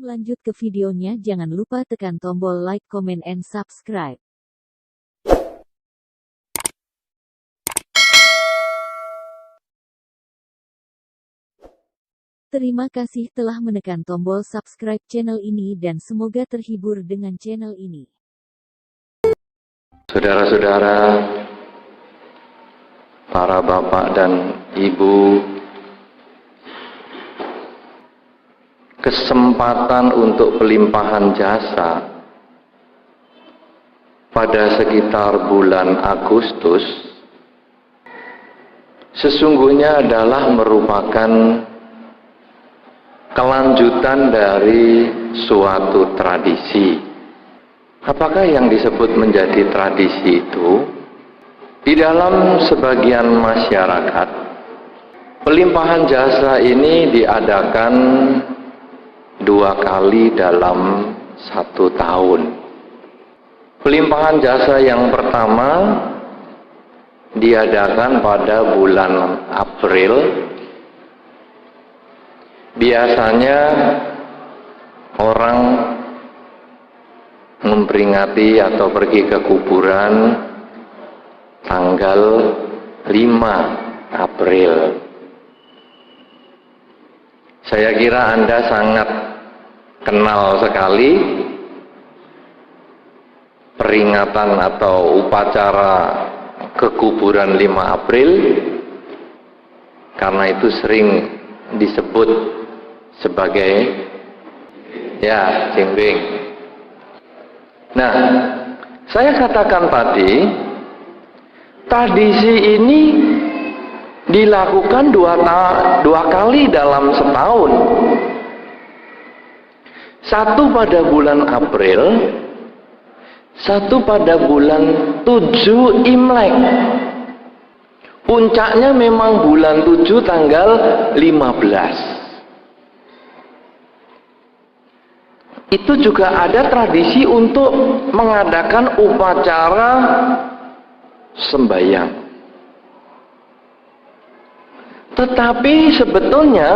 Sebelum lanjut ke videonya, jangan lupa tekan tombol like, comment, and subscribe. Terima kasih telah menekan tombol subscribe channel ini dan semoga terhibur dengan channel ini. Saudara-saudara, para bapak dan ibu, kesempatan untuk pelimpahan jasa pada sekitar bulan Agustus sesungguhnya adalah merupakan kelanjutan dari suatu tradisi. Apakah yang disebut menjadi tradisi itu? Di dalam sebagian masyarakat, pelimpahan jasa ini diadakan 2 kali dalam 1 tahun. Pelimpahan jasa yang pertama diadakan pada bulan April. Biasanya orang memperingati atau pergi ke kuburan tanggal 5 April. Saya kira Anda sangat kenal sekali peringatan atau upacara kekuburan 5 April, karena itu sering disebut sebagai Jingbing. Nah, saya katakan tadi, tradisi ini dilakukan dua kali dalam setahun. Satu pada bulan April, satu pada bulan 7 Imlek. Puncaknya memang bulan 7 tanggal 15. Itu juga ada tradisi untuk mengadakan upacara sembahyang. Tetapi sebetulnya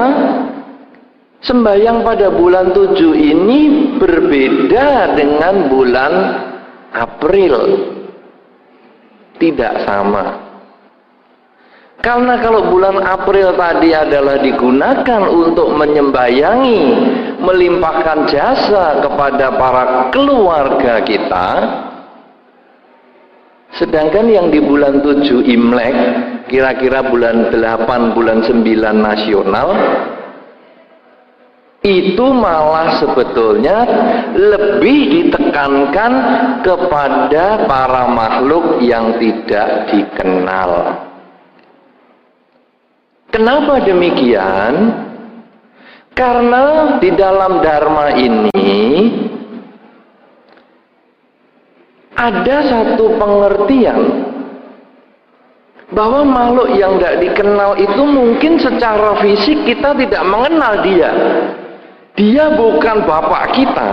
sembahyang pada bulan 7 ini berbeda dengan bulan April. Tidak sama. Karena kalau bulan April tadi adalah digunakan untuk menyembayangi, melimpahkan jasa kepada para keluarga kita, sedangkan yang di bulan 7 Imlek, kira-kira bulan 8, bulan 9 nasional, itu malah sebetulnya lebih ditekankan kepada para makhluk yang tidak dikenal. Kenapa demikian? Karena di dalam Dharma ini ada satu pengertian bahwa makhluk yang tidak dikenal itu mungkin secara fisik kita tidak mengenal dia. Dia bukan bapak kita,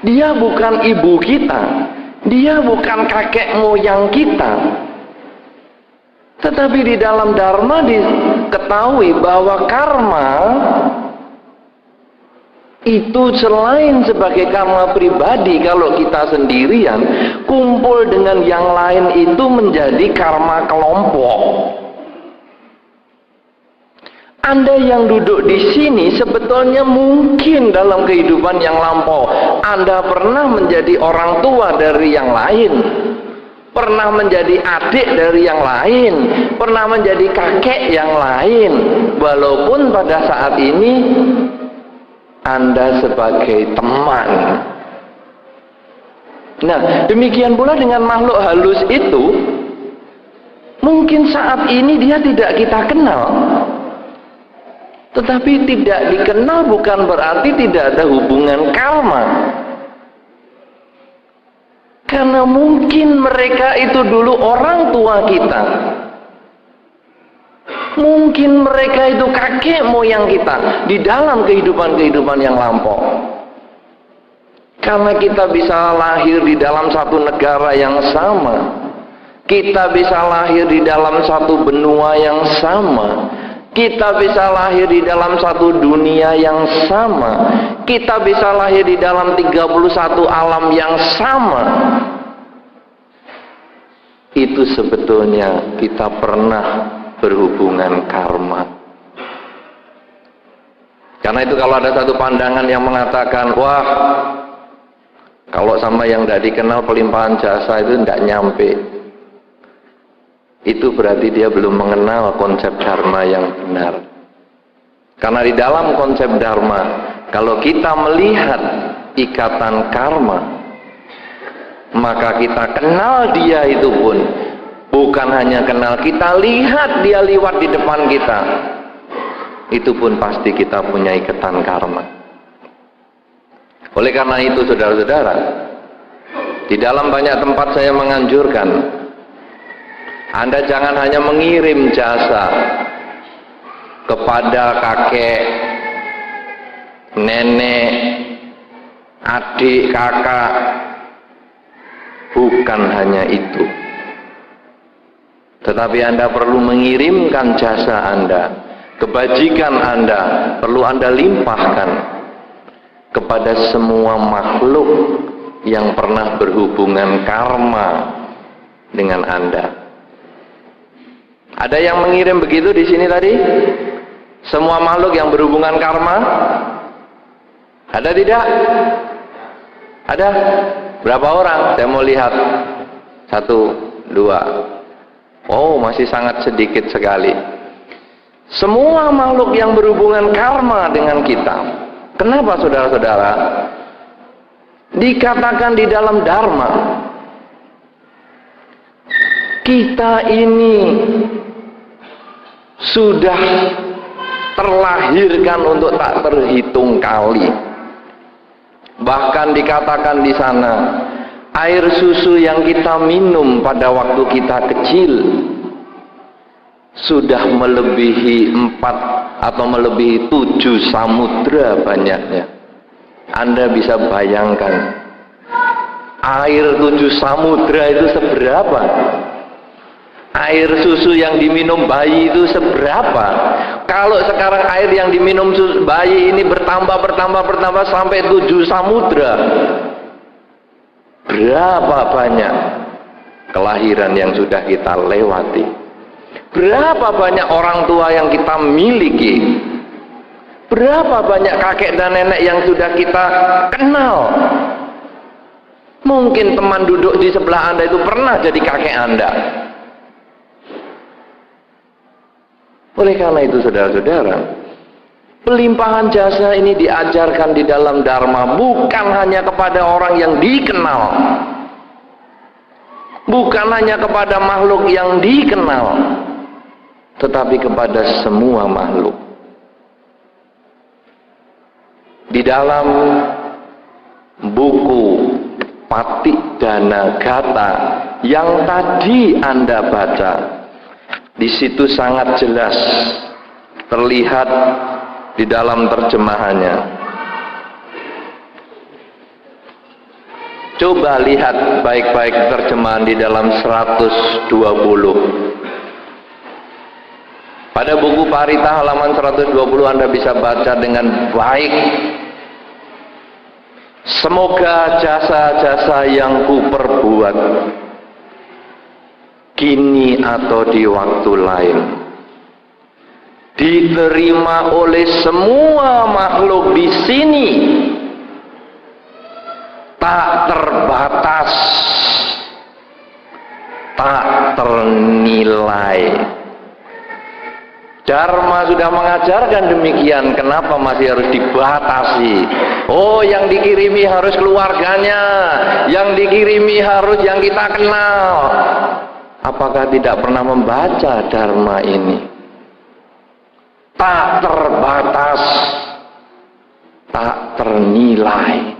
dia bukan ibu kita, dia bukan kakek moyang kita. Tetapi di dalam Dharma diketahui bahwa karma itu selain sebagai karma pribadi, kalau kita sendirian, kumpul dengan yang lain itu menjadi karma kelompok. Anda yang duduk di sini sebetulnya mungkin dalam kehidupan yang lampau Anda pernah menjadi orang tua dari yang lain, pernah menjadi adik dari yang lain, pernah menjadi kakek yang lain, walaupun pada saat ini Anda sebagai teman. Nah, demikian pula dengan makhluk halus itu, mungkin saat ini dia tidak kita kenal. Tetapi tidak dikenal bukan berarti tidak ada hubungan karma. Karena mungkin mereka itu dulu orang tua kita. Mungkin mereka itu kakek moyang kita di dalam kehidupan-kehidupan yang lampau. Karena kita bisa lahir di dalam satu negara yang sama, kita bisa lahir di dalam satu benua yang sama, Kita bisa lahir di dalam satu dunia yang sama. Kita bisa lahir di dalam 31 alam yang sama. Itu sebetulnya kita pernah berhubungan karma. Karena itu kalau ada satu pandangan yang mengatakan, wah, kalau sama yang tidak dikenal pelimpahan jasa itu tidak nyampe, itu berarti dia belum mengenal konsep dharma yang benar. Karena di dalam konsep dharma, kalau kita melihat ikatan karma, maka kita kenal dia itu pun bukan hanya kenal, kita lihat dia liwat di depan kita, itu pun pasti kita punya ikatan karma. Oleh karena itu saudara-saudara, di dalam banyak tempat saya menganjurkan Anda jangan hanya mengirim jasa kepada kakek, nenek, adik, kakak. Bukan hanya itu, tetapi Anda perlu mengirimkan jasa Anda, kebajikan Anda perlu Anda limpahkan kepada semua makhluk yang pernah berhubungan karma dengan Anda. Ada yang mengirim begitu di sini tadi? Semua makhluk yang berhubungan karma? Ada tidak? Ada? Berapa orang? Saya mau lihat. 1, 2. Oh, masih sangat sedikit sekali. Semua makhluk yang berhubungan karma dengan kita. Kenapa saudara-saudara? Dikatakan di dalam Dharma, kita ini sudah terlahirkan untuk tak terhitung kali. Bahkan dikatakan di sana, air susu yang kita minum pada waktu kita kecil sudah melebihi 4 atau melebihi 7 samudra banyaknya. Anda bisa bayangkan air 7 samudra itu seberapa? Air susu yang diminum bayi itu seberapa? Kalau sekarang air yang diminum bayi ini bertambah sampai 7 samudra, berapa banyak kelahiran yang sudah kita lewati? Berapa banyak orang tua yang kita miliki? Berapa banyak kakek dan nenek yang sudah kita kenal? Mungkin teman duduk di sebelah Anda itu pernah jadi kakek Anda. Oleh karena itu saudara-saudara, pelimpahan jasa ini diajarkan di dalam Dharma bukan hanya kepada orang yang dikenal, bukan hanya kepada makhluk yang dikenal, tetapi kepada semua makhluk. Di dalam buku Patidana Gata yang tadi Anda baca, di situ sangat jelas terlihat di dalam terjemahannya. Coba lihat baik-baik terjemahan di dalam 120. Pada buku Parita halaman 120 Anda bisa baca dengan baik. Semoga jasa-jasa yang kuperbuat kini atau di waktu lain diterima oleh semua makhluk di sini, tak terbatas, tak ternilai. Dharma sudah mengajarkan demikian, kenapa masih harus dibatasi? Oh, yang dikirimi harus keluarganya, yang dikirimi harus yang kita kenal. Apakah tidak pernah membaca Dharma ini? Tak terbatas, tak ternilai.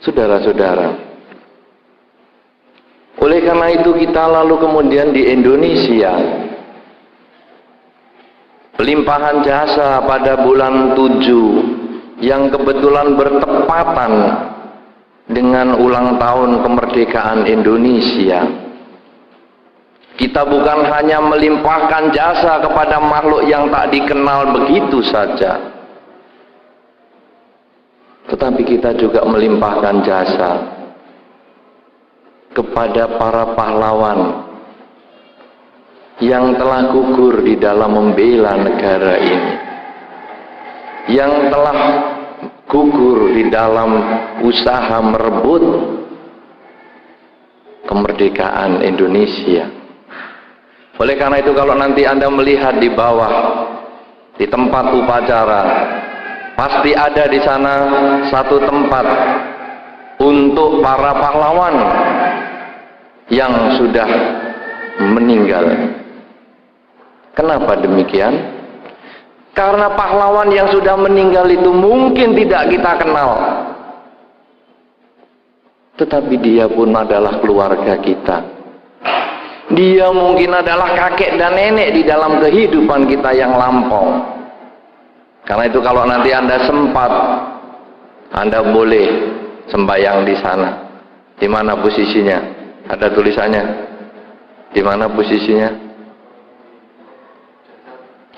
Saudara-saudara, oleh karena itu kita lalu kemudian di Indonesia, pelimpahan jasa pada bulan 7 yang kebetulan bertepatan dengan ulang tahun kemerdekaan Indonesia, Kita bukan hanya melimpahkan jasa kepada makhluk yang tak dikenal begitu saja, tetapi kita juga melimpahkan jasa kepada para pahlawan yang telah gugur di dalam membela negara ini, yang telah gugur di dalam usaha merebut kemerdekaan Indonesia. Oleh karena itu, kalau nanti Anda melihat di bawah, di tempat upacara, pasti ada di sana satu tempat untuk para pahlawan yang sudah meninggal. Kenapa demikian? Karena pahlawan yang sudah meninggal itu mungkin tidak kita kenal, tetapi dia pun adalah keluarga kita. Dia mungkin adalah kakek dan nenek di dalam kehidupan kita yang lampau. Karena itu kalau nanti Anda sempat, Anda boleh sembahyang di sana. Di mana posisinya? Ada tulisannya. Di mana posisinya?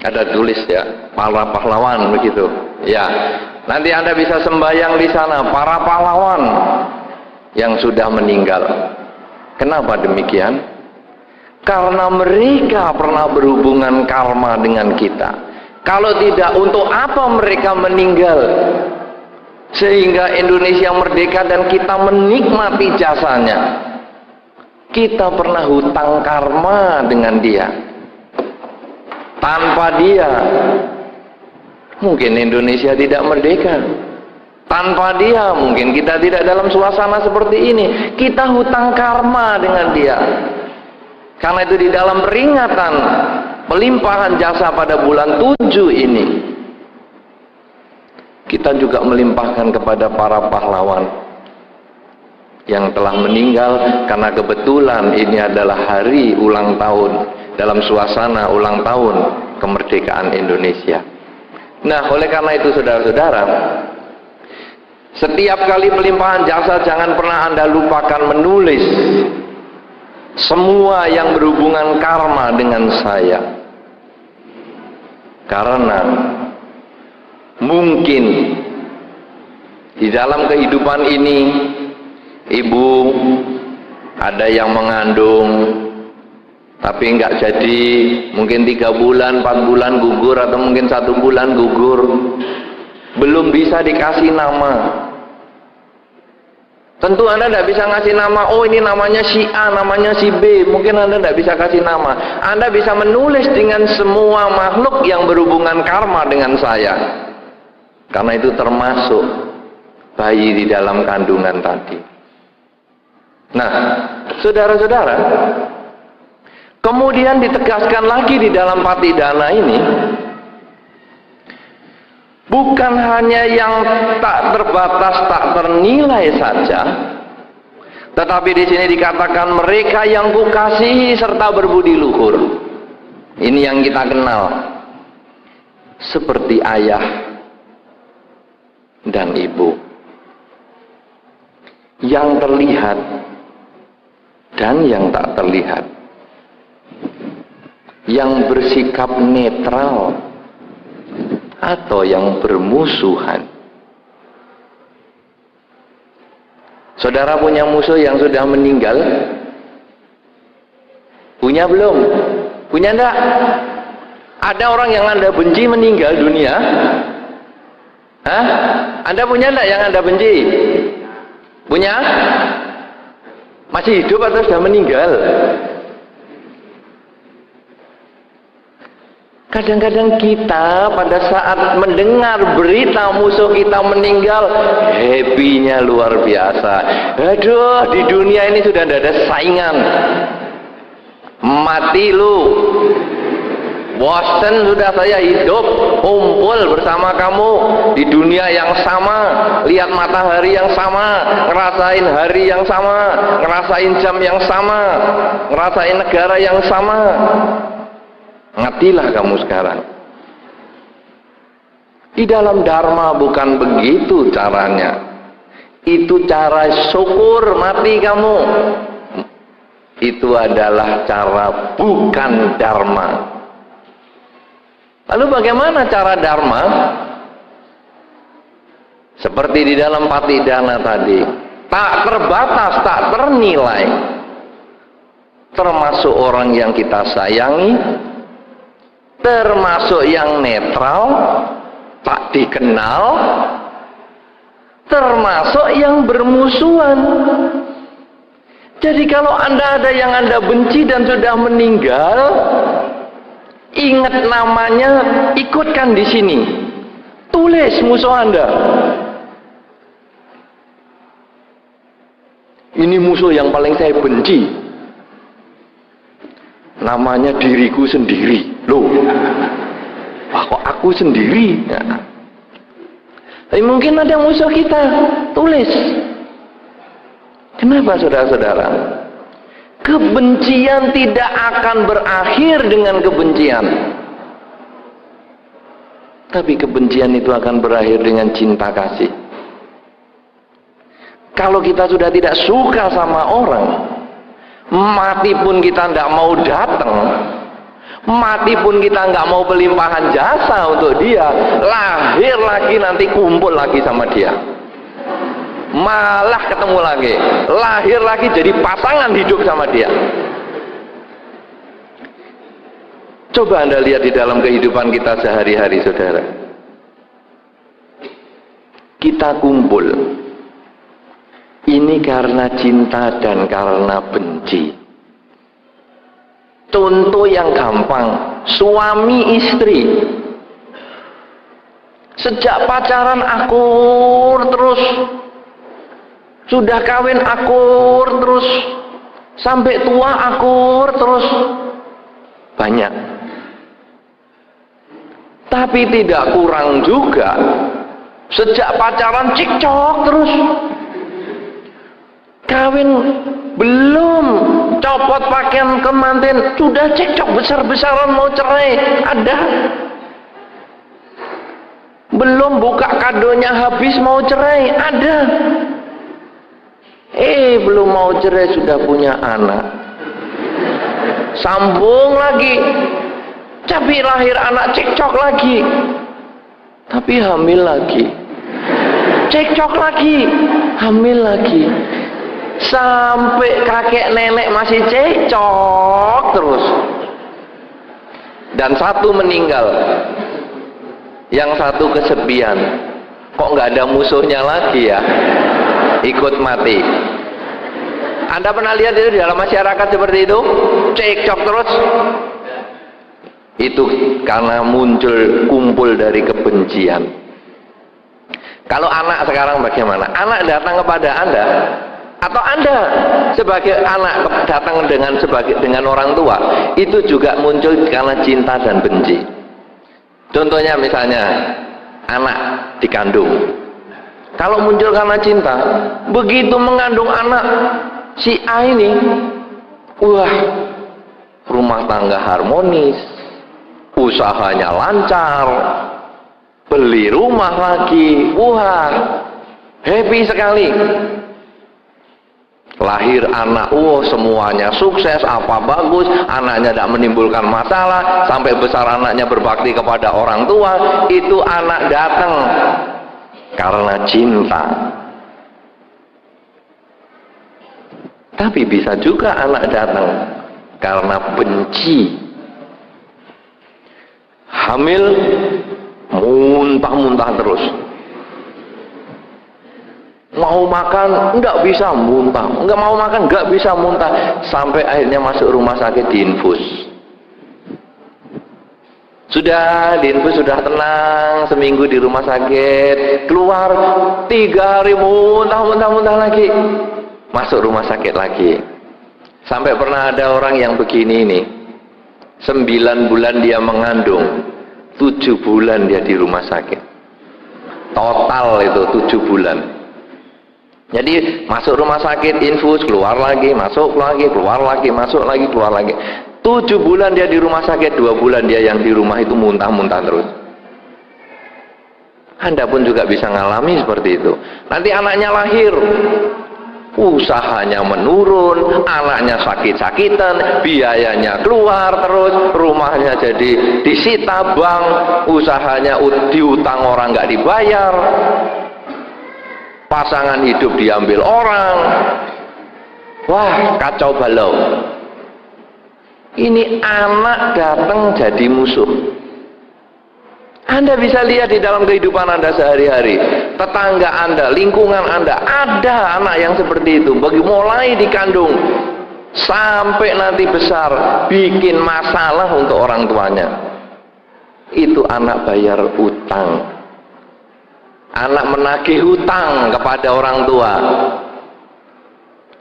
Ada tulis ya, para pahlawan begitu. Ya, nanti Anda bisa sembahyang di sana, para pahlawan yang sudah meninggal. Kenapa demikian? Karena mereka pernah berhubungan karma dengan kita. Kalau tidak, untuk apa mereka meninggal? Sehingga Indonesia merdeka dan kita menikmati jasanya. Kita pernah hutang karma dengan dia. Tanpa dia, mungkin Indonesia tidak merdeka. Tanpa dia, mungkin kita tidak dalam suasana seperti ini. Kita hutang karma dengan dia. Karena itu di dalam peringatan pelimpahan jasa pada bulan 7 ini, kita juga melimpahkan kepada para pahlawan yang telah meninggal, karena kebetulan ini adalah hari ulang tahun, dalam suasana ulang tahun kemerdekaan Indonesia. Nah, oleh karena itu saudara-saudara, setiap kali pelimpahan jasa jangan pernah Anda lupakan menulis semua yang berhubungan karma dengan saya. Karena mungkin di dalam kehidupan ini ibu ada yang mengandung tapi enggak jadi, mungkin 3 bulan, 4 bulan gugur, atau mungkin 1 bulan gugur, belum bisa dikasih nama. Tentu Anda tidak bisa ngasih nama, oh ini namanya si A, namanya si B. Mungkin Anda tidak bisa kasih nama. Anda bisa menulis dengan semua makhluk yang berhubungan karma dengan saya. Karena itu termasuk bayi di dalam kandungan tadi. Nah, saudara-saudara, kemudian ditegaskan lagi di dalam Patidana ini, bukan hanya yang tak terbatas, tak ternilai saja, tetapi di sini dikatakan mereka yang kukasihi serta berbudi luhur. Ini yang kita kenal seperti ayah dan ibu, yang terlihat dan yang tak terlihat, yang bersikap netral atau yang bermusuhan. Saudara punya musuh yang sudah meninggal? Punya belum? Punya enggak? Ada orang yang Anda benci meninggal dunia? Hah? Anda punya enggak yang Anda benci? Punya? Masih hidup atau sudah meninggal? Kadang-kadang kita pada saat mendengar berita musuh kita meninggal, happy-nya luar biasa. Aduh, di dunia ini sudah tidak ada saingan. Mati lu. Bosan sudah saya hidup, kumpul bersama kamu di dunia yang sama, lihat matahari yang sama, ngerasain hari yang sama, ngerasain jam yang sama, ngerasain negara yang sama. Matilah kamu sekarang. Di dalam Dharma bukan begitu caranya. Itu cara syukur, mati kamu. Itu adalah cara bukan dharma. Lalu bagaimana cara dharma? Seperti di dalam Patidana tadi, tak terbatas, tak ternilai. Termasuk orang yang kita sayangi, termasuk yang netral, tak dikenal, termasuk yang bermusuhan. Jadi kalau Anda ada yang Anda benci dan sudah meninggal, ingat namanya, ikutkan di sini. Tulis musuh Anda. Ini musuh yang paling saya benci. Namanya diriku sendiri. Loh, kok aku sendiri? Ya. Tapi mungkin ada musuh kita. Tulis. Kenapa saudara-saudara? Kebencian tidak akan berakhir dengan kebencian. Tapi kebencian itu akan berakhir dengan cinta kasih. Kalau kita sudah tidak suka sama orang, mati pun kita tidak mau datang, mati pun kita nggak mau pelimpahan jasa untuk dia, lahir lagi nanti kumpul lagi sama dia, malah ketemu lagi, lahir lagi jadi pasangan hidup sama dia. Coba Anda lihat di dalam kehidupan kita sehari-hari, saudara. Kita kumpul ini karena cinta dan karena benci. Contoh yang gampang, suami istri. Sejak pacaran akur terus, sudah kawin akur terus, sampai tua akur terus, banyak. Tapi tidak kurang juga, sejak pacaran cekcok terus. Kawin belum copot pakaian kemanten sudah cekcok besar-besaran mau cerai. Ada. Belum buka kadonya habis mau cerai. Ada. Belum mau cerai sudah punya anak. Sambung lagi. Tapi lahir anak cekcok lagi. Tapi hamil lagi. Cekcok lagi. Hamil lagi. Sampai kakek nenek masih cekcok terus. Dan satu meninggal, yang satu kesepian. Kok nggak ada musuhnya lagi ya, ikut mati. Anda pernah lihat itu di dalam masyarakat seperti itu, cekcok terus? Itu karena muncul kumpul dari kebencian. Kalau anak sekarang bagaimana? Anak datang kepada Anda, atau Anda sebagai anak datang dengan orang tua, itu juga muncul karena cinta dan benci. Contohnya misalnya anak dikandung. Kalau muncul karena cinta, begitu mengandung anak si A ini, wah, rumah tangga harmonis, usahanya lancar, beli rumah lagi, wah, happy sekali. Lahir anak, semuanya sukses, apa bagus, anaknya tidak menimbulkan masalah, sampai besar anaknya berbakti kepada orang tua. Itu anak datang karena cinta. Tapi bisa juga anak datang karena benci. Hamil, muntah-muntah terus. Mau makan enggak bisa muntah, enggak mau makan enggak bisa muntah, sampai akhirnya masuk rumah sakit diinfus. Sudah diinfus, sudah tenang, seminggu di rumah sakit, keluar 3 hari muntah lagi, masuk rumah sakit lagi. Sampai pernah ada orang yang begini nih, 9 bulan dia mengandung, 7 bulan dia di rumah sakit, total itu 7 bulan. Jadi masuk rumah sakit, infus, keluar lagi, masuk lagi, keluar lagi, masuk lagi, keluar lagi. 7 bulan dia di rumah sakit, 2 bulan dia yang di rumah itu muntah-muntah terus. Anda pun juga bisa ngalami seperti itu. Nanti anaknya lahir, usahanya menurun, anaknya sakit-sakitan, biayanya keluar terus, rumahnya jadi disita bank, usahanya diutang orang nggak dibayar, pasangan hidup diambil orang. Wah, kacau balau. Ini anak datang jadi musuh. Anda bisa lihat di dalam kehidupan Anda sehari-hari, tetangga Anda, lingkungan Anda, ada anak yang seperti itu. Mulai dikandung sampai nanti besar, bikin masalah untuk orang tuanya. Itu anak bayar utang. Anak menagih hutang kepada orang tua.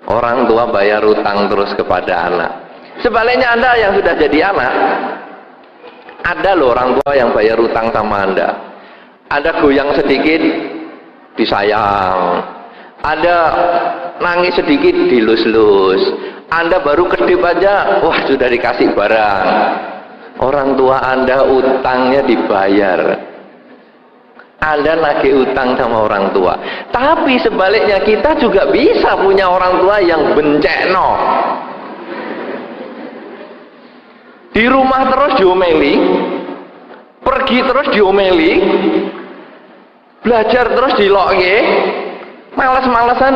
Orang tua bayar utang terus kepada anak. Sebaliknya Anda yang sudah jadi anak, ada loh orang tua yang bayar utang sama Anda. Ada goyang sedikit, disayang. Ada nangis sedikit, dilus-lus. Anda baru kedip aja, wah sudah dikasih barang. Orang tua Anda utangnya dibayar. Anda nagih utang sama orang tua. Tapi sebaliknya kita juga bisa punya orang tua yang bencekno. Di rumah terus diomeli, pergi terus diomeli, belajar terus dilokye, malas-malasan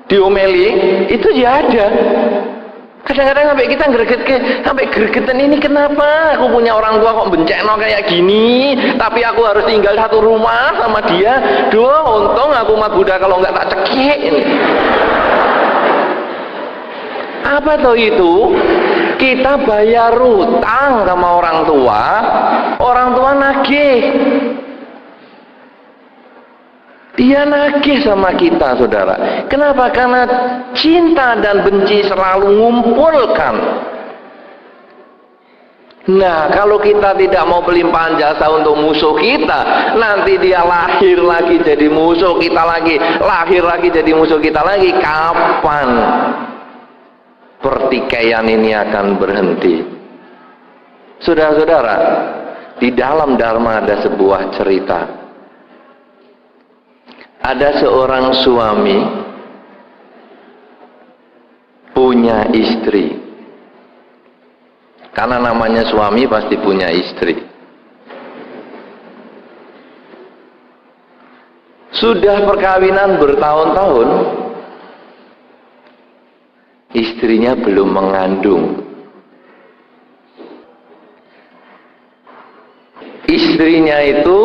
diomeli, itu ya ada. Kadang-kadang sampai kita sampai gregetan, ini kenapa aku punya orang tua kok bencekno kayak gini, tapi aku harus tinggal satu rumah sama dia. Duh, untung aku mah Buddha, kalau nggak tak cekik ini. Apa toh itu? Kita bayar utang sama orang tua nagih. Dia nagih sama kita, saudara. Kenapa? Karena cinta dan benci selalu ngumpulkan. Nah, kalau kita tidak mau berlimpahan jasa untuk musuh kita, nanti dia lahir lagi jadi musuh kita lagi, lahir lagi jadi musuh kita lagi. Kapan pertikaian ini akan berhenti? Saudara-saudara, di dalam Dharma ada sebuah cerita. Ada seorang suami punya istri. Karena namanya suami pasti punya istri. Sudah perkawinan bertahun-tahun, istrinya belum mengandung. Istrinya itu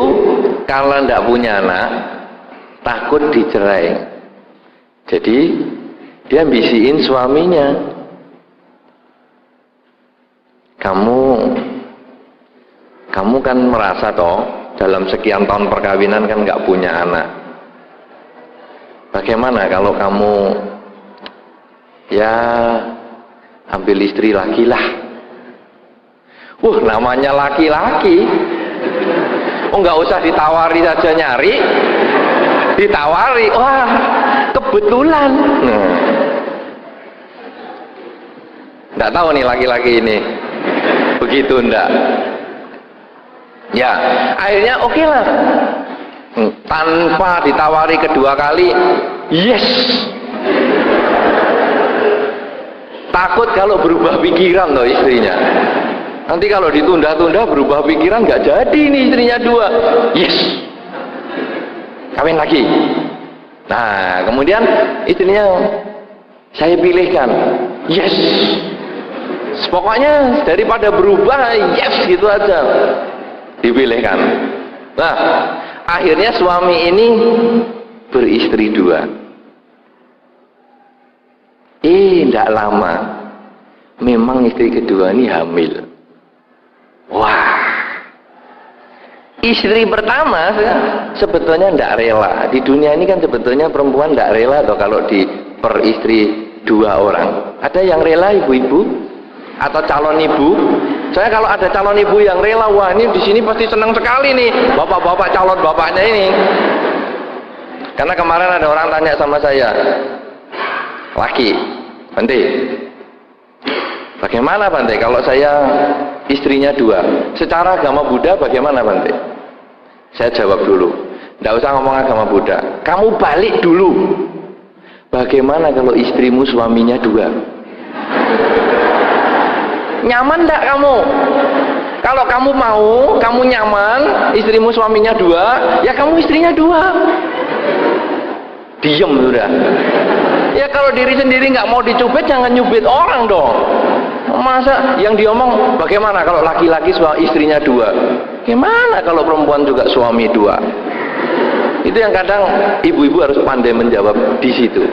kalau tidak punya anak, takut dicerai. Jadi dia bisiin suaminya, kamu kan merasa toh dalam sekian tahun perkawinan kan nggak punya anak. Bagaimana kalau kamu ya ambil istri lagi lah? Namanya laki-laki, nggak usah ditawari saja nyari, ditawari, wah kebetulan. Nggak tahu nih laki-laki ini begitu ndak? Ya, akhirnya oke lah. Tanpa ditawari kedua kali, yes. Takut kalau berubah pikiran loh istrinya. Nanti kalau ditunda-tunda berubah pikiran, nggak jadi nih istrinya dua. Yes, kawin lagi. Nah, kemudian istrinya saya pilihkan. Yes. Pokoknya daripada berubah, yes gitu aja. Dipilihkan. Nah, akhirnya suami ini beristri dua. Tidak lama, memang istri kedua ini hamil. Wah, istri pertama sebetulnya tidak rela. Di dunia ini kan sebetulnya perempuan tidak rela atau kalau diperistri dua orang. Ada yang rela, ibu-ibu atau calon ibu. Saya kalau ada calon ibu yang rela, wah ini di sini pasti senang sekali nih, bapak-bapak calon bapaknya ini. Karena kemarin ada orang tanya sama saya, laki, Bante, bagaimana Bante kalau saya istrinya dua? Secara agama Buddha bagaimana Bante? Saya jawab dulu, tidak usah ngomong agama Buddha, kamu balik dulu. Bagaimana kalau istrimu suaminya 2? Nyaman enggak kamu? Kalau kamu mau, kamu nyaman, istrimu suaminya 2, ya kamu istrinya 2. Diem sudah. Ya kalau diri sendiri nggak mau dicubit, jangan nyubit orang dong. Masa yang diomong bagaimana kalau laki-laki istrinya 2? Gimana kalau perempuan juga suami 2? Itu yang kadang ibu-ibu harus pandai menjawab di situ.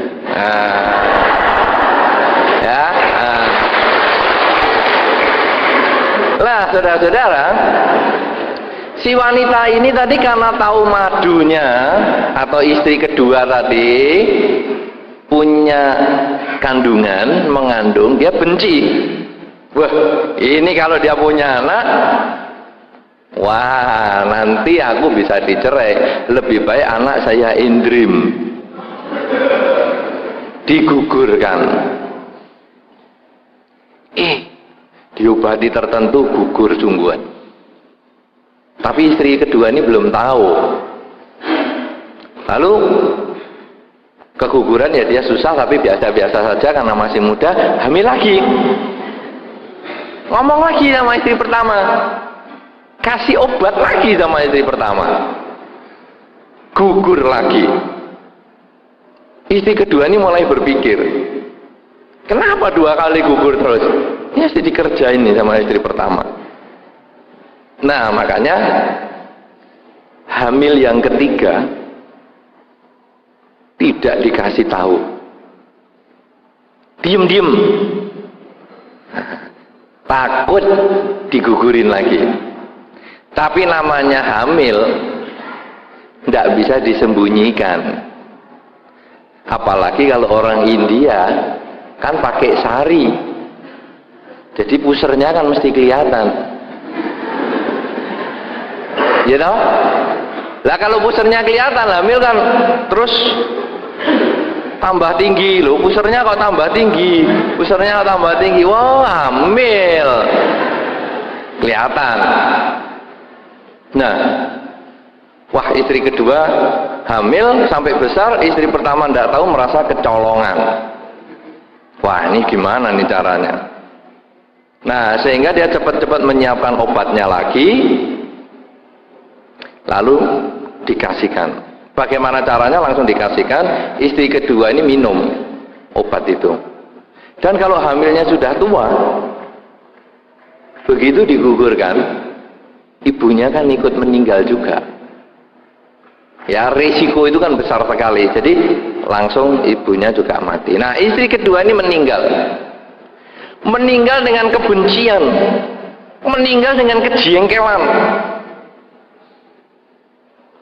Lah saudara-saudara, si wanita ini tadi karena tahu madunya atau istri kedua tadi punya kandungan, mengandung, dia benci. Wah, ini kalau dia punya anak, wah nanti aku bisa dicerai. Lebih baik anak saya indrim, digugurkan. Diobati tertentu gugur sungguhan. Tapi istri kedua ini belum tahu. Lalu keguguran ya dia susah, tapi biasa-biasa saja karena masih muda, hamil lagi. Ngomong lagi sama istri pertama, kasih obat lagi sama istri pertama, gugur lagi. Istri kedua ini mulai berpikir, kenapa 2 kali gugur terus? Ya sih dikerjain nih sama istri pertama. Nah makanya hamil yang ketiga tidak dikasih tahu, diem-diem, takut digugurin lagi. Tapi namanya hamil tidak bisa disembunyikan. Apalagi kalau orang India kan pakai sari, jadi pusernya kan mesti kelihatan. Ya tahu? Lah kalau pusernya kelihatan, hamil kan terus tambah tinggi loh, pusernya kok tambah tinggi, pusernya kok tambah tinggi, wah hamil, kelihatan. Nah, wah istri kedua hamil sampai besar, istri pertama tidak tahu, merasa kecolongan. Wah ini gimana nih caranya? Nah sehingga dia cepat-cepat menyiapkan obatnya lagi, lalu dikasihkan. Bagaimana caranya? Langsung dikasihkan. Istri kedua ini minum obat itu. Dan kalau hamilnya sudah tua, begitu digugurkan, ibunya kan ikut meninggal juga. Ya risiko itu kan besar sekali. Jadi langsung ibunya juga mati. Nah istri kedua ini meninggal. Meninggal dengan kebencian, meninggal dengan kejengkelan.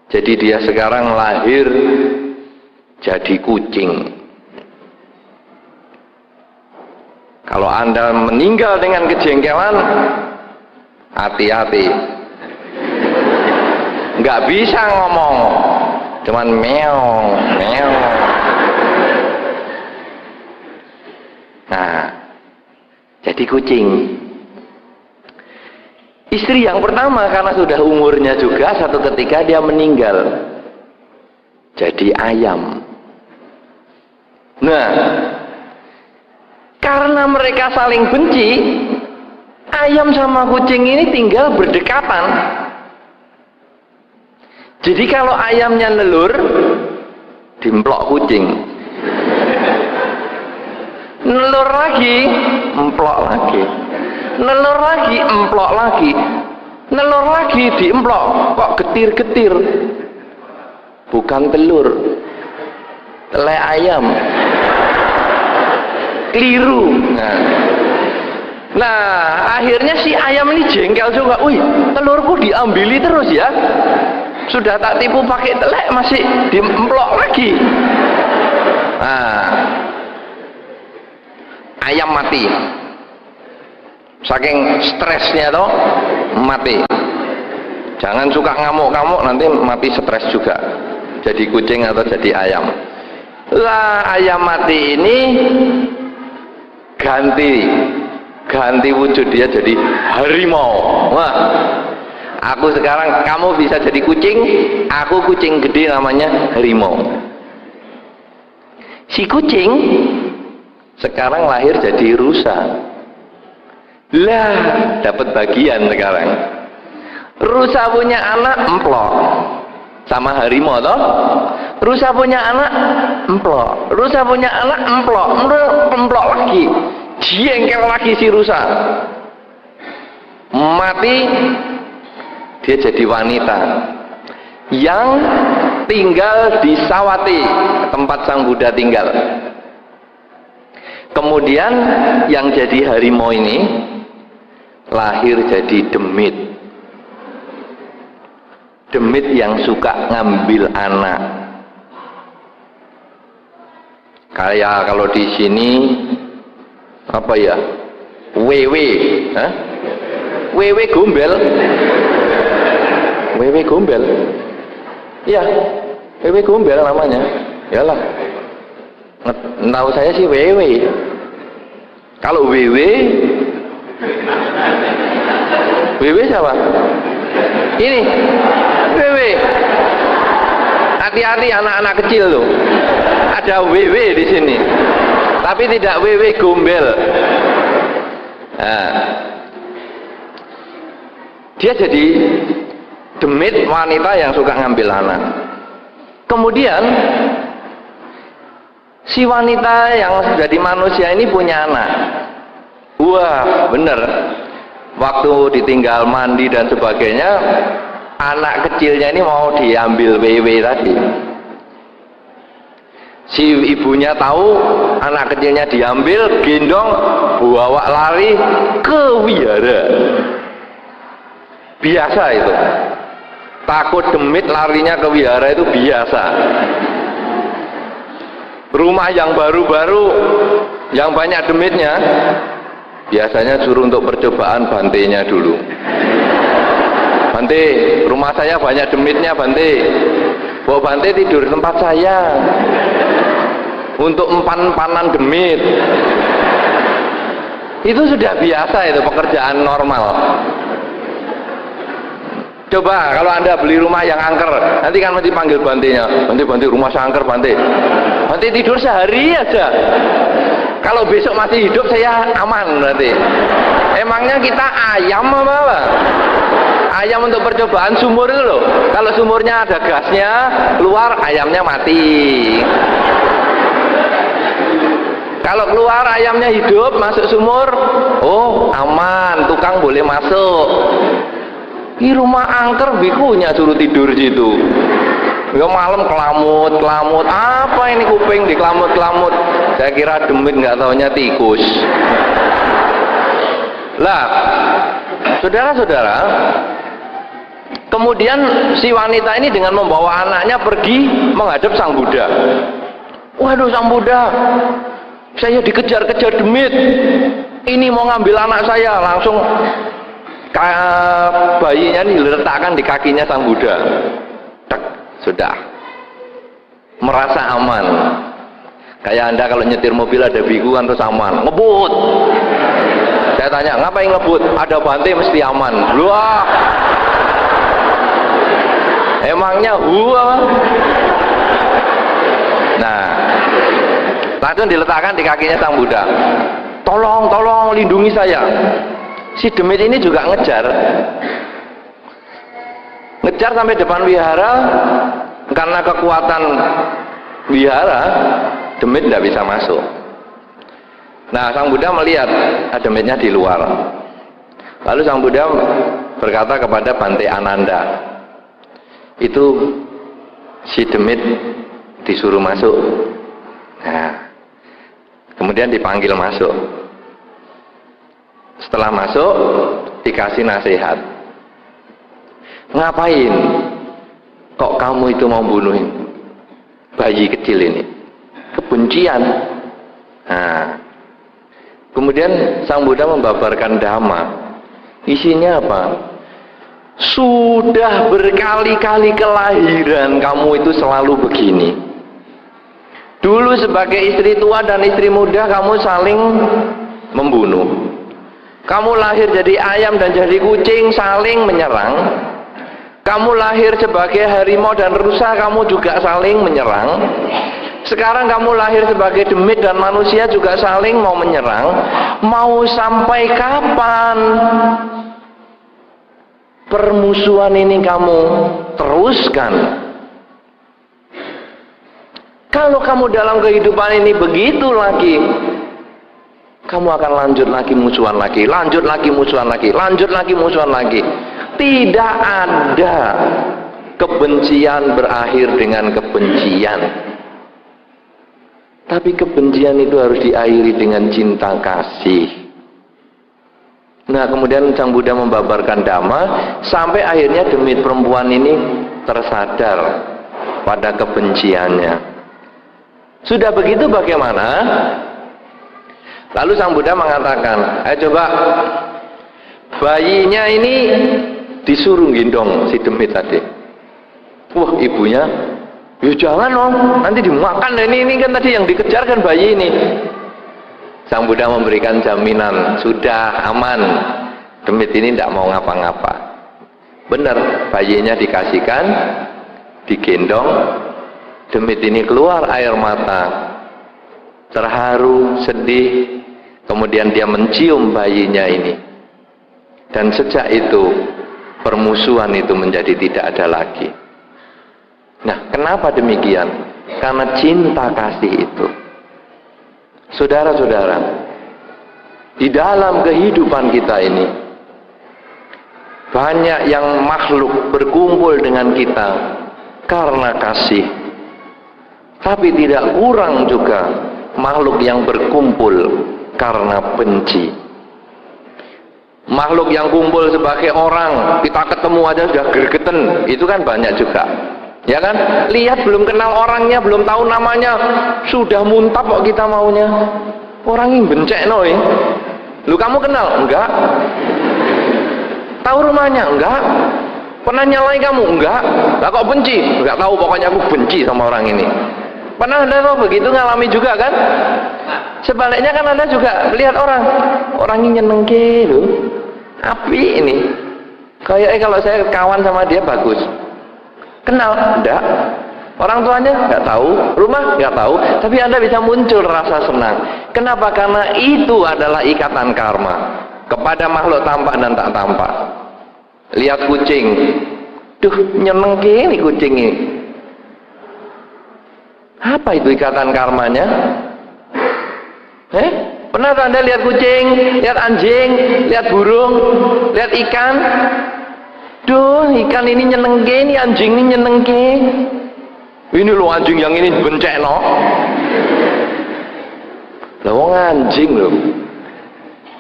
Jadi dia sekarang lahir jadi kucing. Kalau Anda meninggal dengan kejengkelan, hati-hati. Nggak bisa ngomong, cuman meong, meong. Nah, jadi kucing. Istri yang pertama karena sudah umurnya juga, satu ketika dia meninggal, jadi ayam. Nah, karena mereka saling benci, ayam sama kucing ini tinggal berdekatan. Jadi kalau ayamnya nelur, dimplok kucing. Nelur lagi, emplok lagi. Nelur lagi, emplok lagi. Nelur lagi, diemplok. Kok getir-getir? Bukan telur, telai ayam. Keliru. Nah, akhirnya si ayam ini jengkel juga. Wih, telurku diambili terus ya. Sudah tak tipu pakai telek, masih diemplok lagi. Nah, ayam mati. Saking stresnya toh mati. Jangan suka ngamuk-ngamuk, nanti mati stres juga. Jadi kucing atau jadi ayam. Lah ayam mati ini ganti wujud, dia jadi harimau. Wah, aku sekarang, kamu bisa jadi kucing, aku kucing gede namanya harimau. Si kucing sekarang lahir jadi rusa. Lah, dapat bagian sekarang. Rusa punya anak emplok. Sama harimau toh. Rusa punya anak emplok. Rusa punya anak emplok. Emplok lagi. Jengkel lagi si rusa. Mati, dia jadi wanita yang tinggal di Sawati, tempat Sang Buddha tinggal. Kemudian yang jadi harimau ini lahir jadi demit. Demit yang suka ngambil anak. Kayak kalau di sini apa ya? Wewe, hah? Wewe gombel. Wewe gombel. Iya, wewe gombel namanya. Yalah. Tahu saya sih wewe. Kalau wewe siapa? Ini wewe. Hati-hati anak-anak kecil loh. Ada wewe di sini. Tapi tidak wewe gombel. Nah, dia jadi demit wanita yang suka ngambil anak. Kemudian si wanita yang jadi manusia ini punya anak. Wah, bener. Waktu ditinggal mandi dan sebagainya, anak kecilnya ini mau diambil wewe tadi. Si ibunya tahu anak kecilnya diambil, gendong, bawa lari ke wihara. Biasa itu. Takut demit larinya ke wihara itu biasa. Rumah yang baru-baru yang banyak demitnya biasanya suruh untuk percobaan bantenya dulu. Bante, rumah saya banyak demitnya Bante. Bawa Bante tidur tempat saya untuk empan-empanan demit. Itu sudah biasa, itu pekerjaan normal. Coba kalau Anda beli rumah yang angker, nanti kan mesti panggil bantenya. Bante, rumah saya angker, Bante. Bante tidur sehari aja. Kalau besok masih hidup saya aman berarti. Emangnya kita ayam apa? Ayam untuk percobaan sumur itu loh. Kalau sumurnya ada gasnya, keluar ayamnya mati. Kalau keluar ayamnya hidup, masuk sumur, oh aman, tukang boleh masuk. Di rumah angker bikunya suruh tidur situ. Ya malam kelamut, apa ini kuping di kelamut. Saya kira demit, nggak taunya tikus. Lah, saudara-saudara, kemudian si wanita ini dengan membawa anaknya pergi menghadap Sang Buddha. Waduh, Sang Buddha, saya dikejar-kejar demit. Ini mau ngambil anak saya, langsung bayinya ini diletakkan di kakinya Sang Buddha. Tek, sudah merasa aman. Kayak Anda kalau nyetir mobil ada biku kan terus aman, ngebut. Saya tanya, ngapain ngebut? Ada Bante mesti aman. Wah, emangnya apa? Nah, langsung diletakkan di kakinya Sang Buddha. Tolong lindungi saya. Si demit ini juga ngejar sampai depan wihara. Karena kekuatan wihara, demit tidak bisa masuk. Nah, Sang Buddha melihat demitnya di luar. Lalu Sang Buddha berkata kepada Bante Ananda, itu si demit disuruh masuk. Nah, kemudian dipanggil masuk. Setelah masuk, dikasih nasihat. Ngapain kok kamu itu mau bunuh bayi kecil ini? Kebencian. Nah, kemudian Sang Buddha membabarkan dhamma. Isinya apa? Sudah berkali-kali kelahiran kamu itu selalu begini. Dulu sebagai istri tua dan istri muda kamu saling membunuh. Kamu lahir jadi ayam dan jadi kucing, saling menyerang. Kamu lahir sebagai harimau dan rusa, kamu juga saling menyerang. Sekarang kamu lahir sebagai demit dan manusia juga saling mau menyerang. Mau sampai kapan permusuhan ini kamu teruskan? Kalau kamu dalam kehidupan ini begitu lagi, kamu akan lanjut lagi musuhan lagi, lanjut lagi musuhan lagi, lanjut lagi musuhan lagi. Tidak ada kebencian berakhir dengan kebencian. Tapi kebencian itu harus diakhiri dengan cinta kasih. Nah, kemudian Sang Buddha membabarkan Dhamma sampai akhirnya demit perempuan ini tersadar pada kebenciannya. Sudah begitu bagaimana? Lalu Sang Buddha mengatakan, ayo coba, bayinya ini disuruh gendong si demit tadi. Wah, ibunya, ya jangan dong, nanti dimakan. Ini kan tadi yang dikejar kan bayi ini. Sang Buddha memberikan jaminan, sudah aman, demit ini tidak mau ngapa-ngapa. Benar, bayinya dikasihkan, digendong, demit ini keluar air mata, terharu, sedih, kemudian dia mencium bayinya ini. Dan sejak itu, permusuhan itu menjadi tidak ada lagi. Nah, kenapa demikian? Karena cinta kasih itu. Saudara-saudara, di dalam kehidupan kita ini, banyak yang makhluk berkumpul dengan kita karena kasih. Tapi tidak kurang juga makhluk yang berkumpul karena benci. Makhluk yang kumpul sebagai orang, kita ketemu aja sudah gergeten, itu kan banyak juga. Ya kan? Lihat belum kenal orangnya, belum tahu namanya, sudah muntap kok kita maunya. Orang ini bencek no. Lu kamu kenal? Enggak. Tahu rumahnya? Enggak. Pernah nyalai kamu? Enggak. Lah kok benci? Enggak tahu, pokoknya aku benci sama orang ini. Pernah Anda kok begitu ngalami juga kan? Sebaliknya kan Anda juga lihat orang ini nyenengke loh. Api ini. Kayak kalau saya kawan sama dia bagus. Kenal? Enggak. Orang tuanya enggak tahu, rumah enggak tahu, tapi Anda bisa muncul rasa senang. Kenapa? Karena itu adalah ikatan karma kepada makhluk tampak dan tak tampak. Lihat kucing. Duh, nyenengke ini kucing ini. Apa itu ikatan karmanya? Pernah Anda lihat kucing, lihat anjing, lihat burung, lihat ikan? Duh, ikan ini nyenengke, ini anjing ini nyenengke. Ini loh anjing yang ini bencek no. Lah wong anjing loh.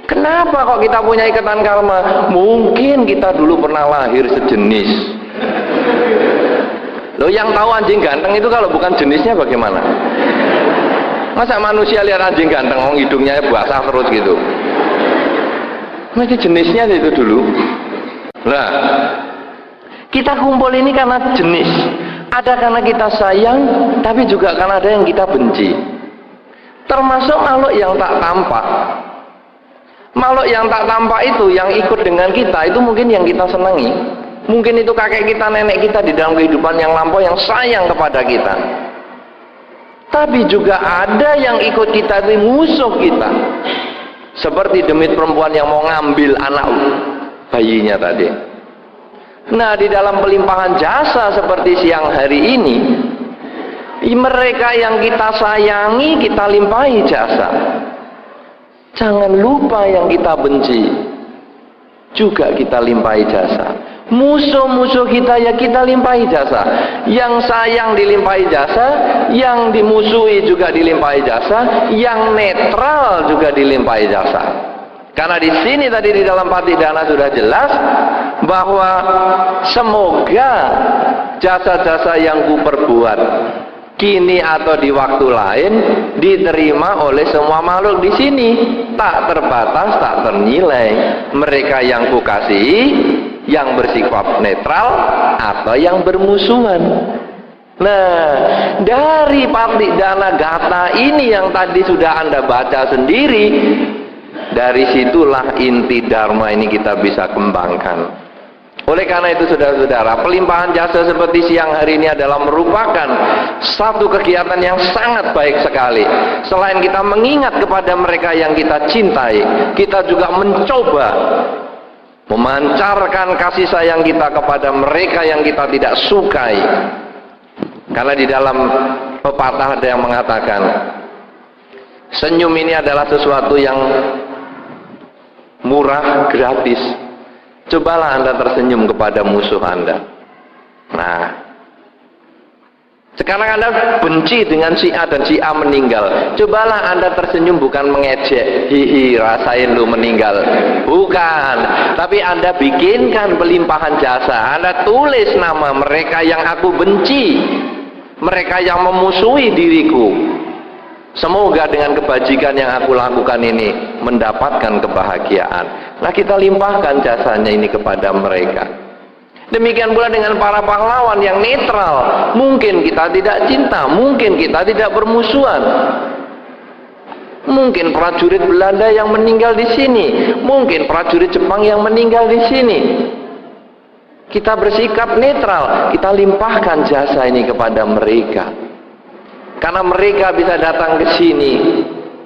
Kenapa kok kita punya ikatan karma? Mungkin kita dulu pernah lahir sejenis. Loh, yang tahu anjing ganteng itu kalau bukan jenisnya bagaimana? Masa manusia lihat anjing ganteng, hidungnya basah terus gitu? Mesti jenisnya itu dulu. Nah, kita kumpul ini karena jenis. Ada karena kita sayang, tapi juga karena ada yang kita benci. Termasuk makhluk yang tak tampak. Makhluk yang tak tampak itu, yang ikut dengan kita, itu mungkin yang kita senangi. Mungkin itu kakek kita, nenek kita di dalam kehidupan yang lampau yang sayang kepada kita. Tapi juga ada yang ikut kita, itu musuh kita. Seperti demit perempuan yang mau ngambil anak bayinya tadi. Nah, di dalam pelimpahan jasa seperti siang hari ini, mereka yang kita sayangi, kita limpahi jasa. Jangan lupa yang kita benci juga kita limpahi jasa. Musuh-musuh kita ya kita limpahi jasa. Yang sayang dilimpahi jasa, yang dimusuhi juga dilimpahi jasa, yang netral juga dilimpahi jasa. Karena di sini tadi di dalam Patidana sudah jelas bahwa semoga jasa-jasa yang kuperbuat kini atau di waktu lain diterima oleh semua makhluk di sini, tak terbatas, tak ternilai. Mereka yang kukasihi, yang bersifat netral atau yang bermusuhan. Nah, dari Patidana Gata ini yang tadi sudah Anda baca sendiri, dari situlah inti Dharma ini kita bisa kembangkan. Oleh karena itu saudara-saudara, pelimpahan jasa seperti siang hari ini adalah merupakan satu kegiatan yang sangat baik sekali. Selain kita mengingat kepada mereka yang kita cintai, kita juga mencoba memancarkan kasih sayang kita kepada mereka yang kita tidak sukai. Karena di dalam pepatah ada yang mengatakan, senyum ini adalah sesuatu yang murah, gratis. Cobalah Anda tersenyum kepada musuh Anda. Nah, sekarang Anda benci dengan si A dan si A meninggal. Cobalah Anda tersenyum, bukan mengejek, hihi rasain lu meninggal, bukan. Tapi Anda bikinkan pelimpahan jasa. Anda tulis nama mereka yang aku benci, mereka yang memusuhi diriku. Semoga dengan kebajikan yang aku lakukan ini mendapatkan kebahagiaan. Nah, kita limpahkan jasanya ini kepada mereka. Demikian pula dengan para pahlawan yang netral. Mungkin kita tidak cinta, mungkin kita tidak bermusuhan. Mungkin prajurit Belanda yang meninggal di sini, mungkin prajurit Jepang yang meninggal di sini. Kita bersikap netral, kita limpahkan jasa ini kepada mereka. Karena mereka bisa datang ke sini,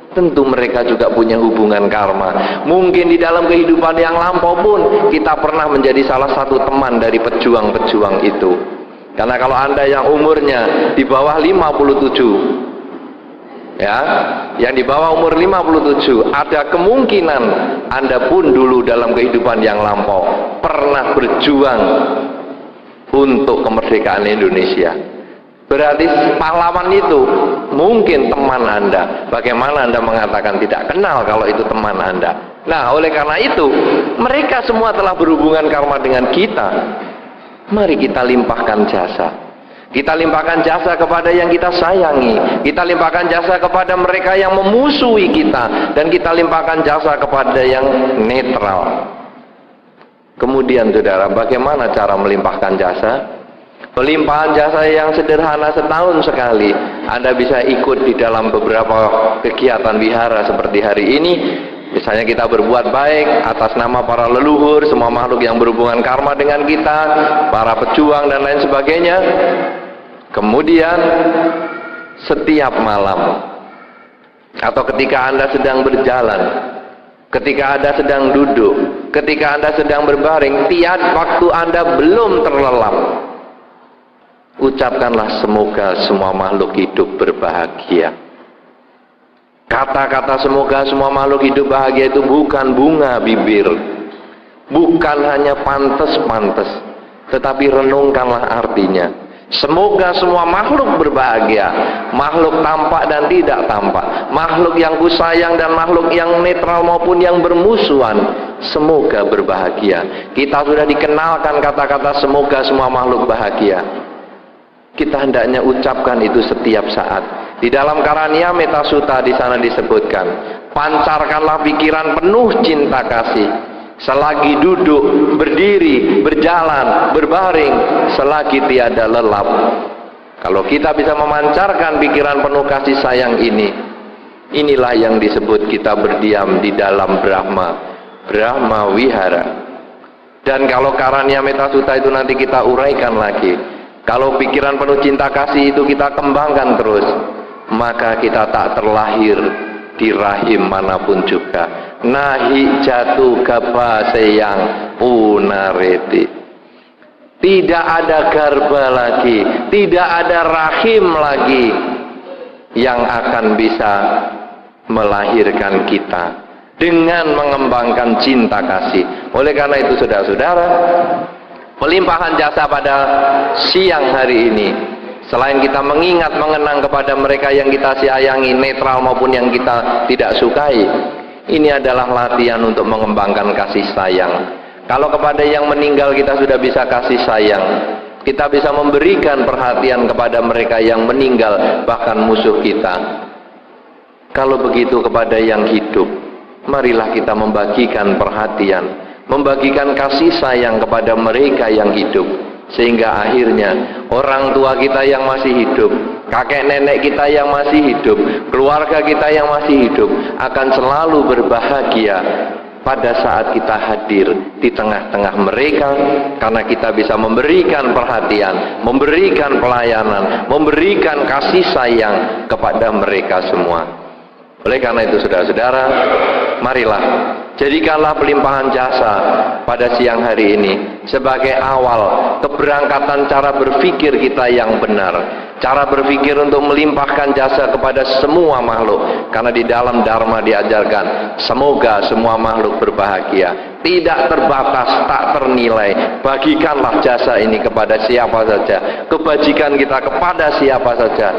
tentu mereka juga punya hubungan karma. Mungkin di dalam kehidupan yang lampau pun kita pernah menjadi salah satu teman dari pejuang-pejuang itu. Karena kalau Anda yang umurnya di bawah 57, ya, yang di bawah umur 57, ada kemungkinan Anda pun dulu dalam kehidupan yang lampau pernah berjuang untuk kemerdekaan Indonesia. Berarti pahlawan itu mungkin teman Anda. Bagaimana Anda mengatakan tidak kenal kalau itu teman Anda? Nah, oleh karena itu, mereka semua telah berhubungan karma dengan kita. Mari kita limpahkan jasa. Kita limpahkan jasa kepada yang kita sayangi. Kita limpahkan jasa kepada mereka yang memusuhi kita. Dan kita limpahkan jasa kepada yang netral. Kemudian saudara, bagaimana cara melimpahkan jasa? Pelimpahan jasa yang sederhana setahun sekali. Anda bisa ikut di dalam beberapa kegiatan wihara seperti hari ini. Misalnya kita berbuat baik atas nama para leluhur, semua makhluk yang berhubungan karma dengan kita, para pejuang dan lain sebagainya. Kemudian setiap malam atau ketika Anda sedang berjalan, ketika Anda sedang duduk, ketika Anda sedang berbaring, tiap waktu Anda belum terlelap, ucapkanlah semoga semua makhluk hidup berbahagia. Kata-kata semoga semua makhluk hidup bahagia itu bukan bunga bibir, bukan hanya pantes-pantes, tetapi renungkanlah artinya. Semoga semua makhluk berbahagia, makhluk tampak dan tidak tampak, makhluk yang kusayang dan makhluk yang netral maupun yang bermusuhan, semoga berbahagia. Kita sudah dikenalkan kata-kata semoga semua makhluk bahagia. Kita hendaknya ucapkan itu setiap saat. Di dalam Karania Metta Sutta di sana disebutkan, pancarkanlah pikiran penuh cinta kasih selagi duduk, berdiri, berjalan, berbaring, selagi tiada lelap. Kalau kita bisa memancarkan pikiran penuh kasih sayang ini, inilah yang disebut kita berdiam di dalam Brahma Wihara. Dan kalau Karania Metta Sutta itu nanti kita uraikan lagi. Kalau pikiran penuh cinta kasih itu kita kembangkan terus, maka kita tak terlahir di rahim manapun juga. Nahi jatuh gaba seyang punareti. Tidak ada garba lagi, tidak ada rahim lagi yang akan bisa melahirkan kita dengan mengembangkan cinta kasih. Oleh karena itu saudara-saudara, pelimpahan jasa pada siang hari ini, selain kita mengingat, mengenang kepada mereka yang kita sayangi, netral maupun yang kita tidak sukai, ini adalah latihan untuk mengembangkan kasih sayang. Kalau kepada yang meninggal kita sudah bisa kasih sayang, kita bisa memberikan perhatian kepada mereka yang meninggal, bahkan musuh kita. Kalau begitu kepada yang hidup, marilah kita membagikan perhatian, membagikan kasih sayang kepada mereka yang hidup, sehingga akhirnya orang tua kita yang masih hidup, kakek nenek kita yang masih hidup, keluarga kita yang masih hidup akan selalu berbahagia pada saat kita hadir di tengah-tengah mereka, karena kita bisa memberikan perhatian, memberikan pelayanan, memberikan kasih sayang kepada mereka semua. Oleh karena itu saudara-saudara, marilah jadikanlah pelimpahan jasa pada siang hari ini sebagai awal keberangkatan cara berpikir kita yang benar, cara berpikir untuk melimpahkan jasa kepada semua makhluk, karena di dalam Dharma diajarkan semoga semua makhluk berbahagia, tidak terbatas, tak ternilai. Bagikanlah jasa ini kepada siapa saja, kebajikan kita kepada siapa saja,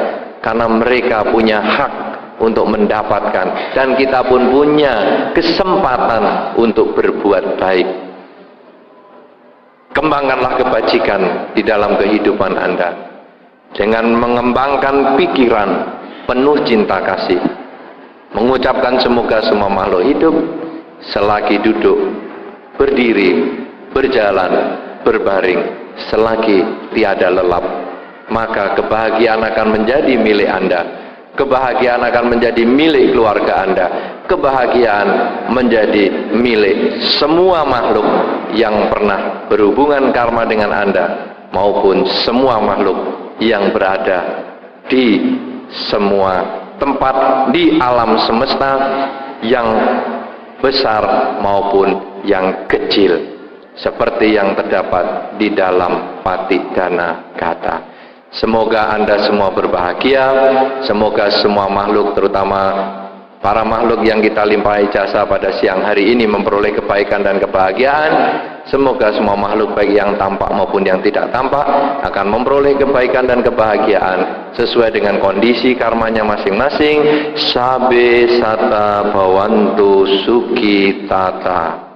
karena mereka punya hak untuk mendapatkan, dan kita pun punya kesempatan untuk berbuat baik. Kembangkanlah kebajikan di dalam kehidupan Anda dengan mengembangkan pikiran penuh cinta kasih, mengucapkan semoga semua makhluk hidup selagi duduk, berdiri, berjalan, berbaring, selagi tiada lelap, maka kebahagiaan akan menjadi milik Anda. Kebahagiaan akan menjadi milik keluarga Anda. Kebahagiaan menjadi milik semua makhluk yang pernah berhubungan karma dengan Anda, maupun semua makhluk yang berada di semua tempat di alam semesta, yang besar maupun yang kecil, seperti yang terdapat di dalam Patidana Gata. Semoga Anda semua berbahagia, semoga semua makhluk, terutama para makhluk yang kita limpahi jasa pada siang hari ini, memperoleh kebaikan dan kebahagiaan. Semoga semua makhluk baik yang tampak maupun yang tidak tampak akan memperoleh kebaikan dan kebahagiaan sesuai dengan kondisi karmanya masing-masing. Sabe sata bhavantu sukhi tata.